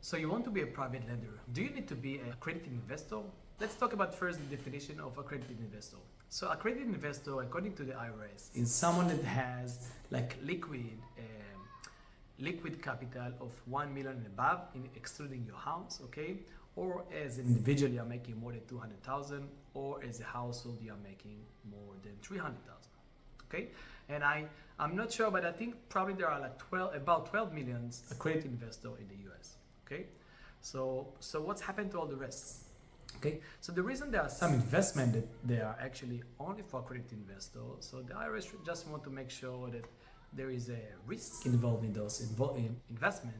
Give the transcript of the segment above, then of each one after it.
So you want to be a private lender. Do you need to be a accredited investor? Let's talk about first the definition of accredited investor. So accredited investor, according to the IRS, is someone that has like liquid capital of 1 million and above, excluding your house, okay? Or as an individual, you're making more than 200,000, or as a household, you're making more than 300,000. Okay, and I'm not sure, but I think probably there are like about 12 million accredited investors in the US. Okay, so what's happened to all the rest? Okay, so the reason there are some investment that they are actually only for accredited investors, so the IRS just want to make sure that there is a risk involved in those investment,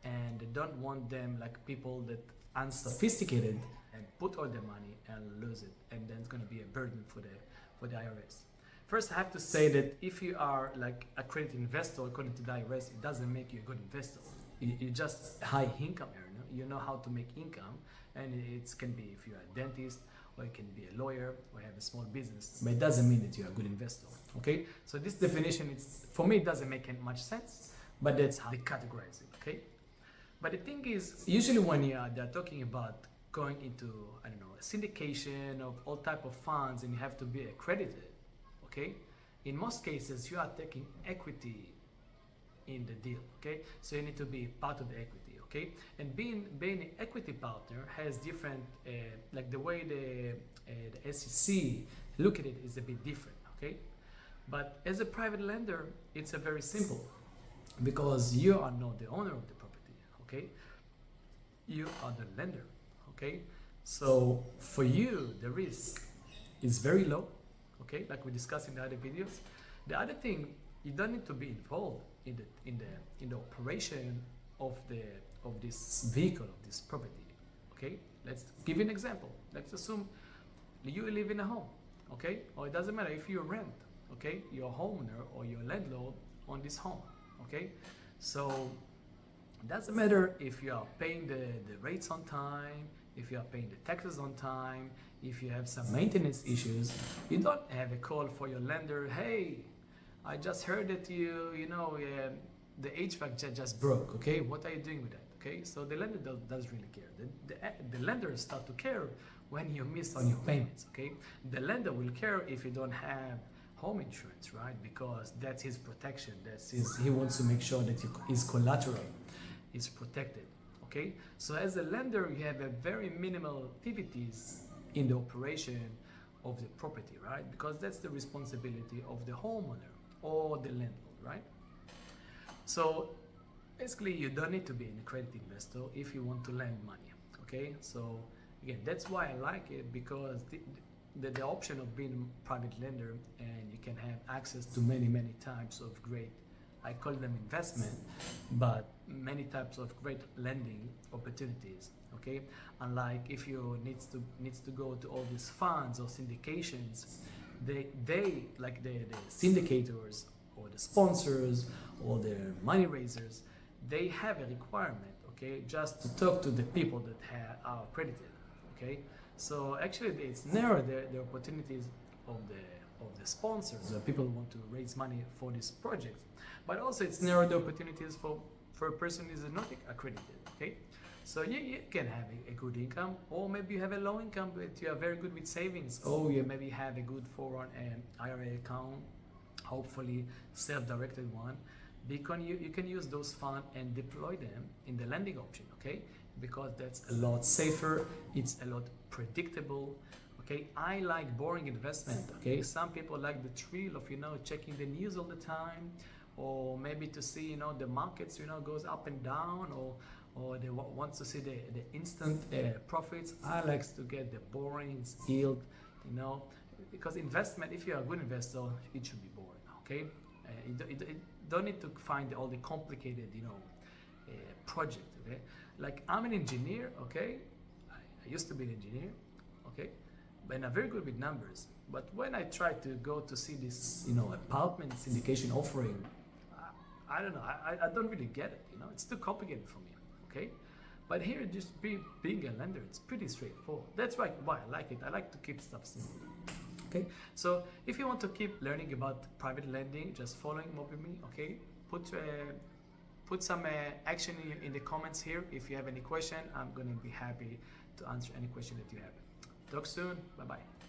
and they don't want them like people that unsophisticated and put all their money and lose it, and then it's going to be a burden for the IRS. First, I have to say that if you are like accredited investor according to the IRS, it doesn't make you a good investor. You're just a high income earner. You know how to make income, and it can be if you're a dentist, or you can be a lawyer, or have a small business. But it doesn't mean that you're a good investor. Okay? So this definition, for me, it doesn't make much sense, but that's how they categorize it. Okay? But the thing is, usually when they're talking about going into, I don't know, a syndication of all type of funds, and you have to be accredited. Okay? In most cases, you are taking equity in the deal. Okay? So you need to be part of the equity. Okay? And being an equity partner has different, like the way the SEC look at it is a bit different. Okay? But as a private lender, it's a very simple, because you are not the owner of the property. Okay? You are the lender. Okay? So for you, the risk is very low. Okay, like we discussed in the other videos. The other thing, you don't need to be involved in the operation of this vehicle, of this property. Okay, let's give you an example. Let's assume you live in a home. Okay, or it doesn't matter if you rent. Okay, you're a homeowner or you're a landlord on this home. Okay, so it doesn't matter if you are paying the rates on time, if you are paying the taxes on time, if you have some maintenance issues. You don't have a call for your lender. Hey, I just heard that the HVAC just broke. Okay, what are you doing with that? Okay, so the lender does really care. The lenders start to care when you miss on your payments. Okay, the lender will care if you don't have home insurance, right? Because that's his protection. He wants to make sure that his collateral is protected. Okay, so as a lender, you have a very minimal activities in the operation of the property, right? Because that's the responsibility of the homeowner or the landlord, right? So basically, you don't need to be an accredited investor if you want to lend money. Okay, so again, that's why I like it, because the option of being a private lender, and you can have access to many types of great, I call them investment, but many types of great lending opportunities. Okay, unlike if you needs to go to all these funds or syndications, they like the syndicators or the sponsors or the money raisers, they have a requirement. Okay, just to talk to the people that are accredited. Okay, so actually it's narrow the opportunities of the sponsors, the people who want to raise money for this project, but also it's narrow the opportunities for a person who is not accredited. Okay, so you can have a good income, or maybe you have a low income but you are very good with savings, or you maybe have a good 401 IRA account, hopefully self-directed one, because you can use those funds and deploy them in the lending option. Okay, because that's a lot safer, it's a lot predictable. Okay, I like boring investment. Okay, some people like the thrill of checking the news all the time, or maybe to see the markets goes up and down, or they want to see the instant profits. I like to get the boring yield, because investment, if you're a good investor, it should be boring. Okay, you don't need to find all the complicated project. Okay, like I'm an engineer. Okay, I used to be an engineer. Okay, and I'm very good with numbers. But when I try to go to see this, apartment syndication offering, I don't know. I don't really get it. It's too complicated for me. Okay, but here, just being a lender, it's pretty straightforward. That's why I like it. I like to keep stuff simple. Okay, so if you want to keep learning about private lending, just following up with me. Okay, put put some action in the comments here. If you have any question, I'm going to be happy to answer any question that you have. Talk soon. Bye bye.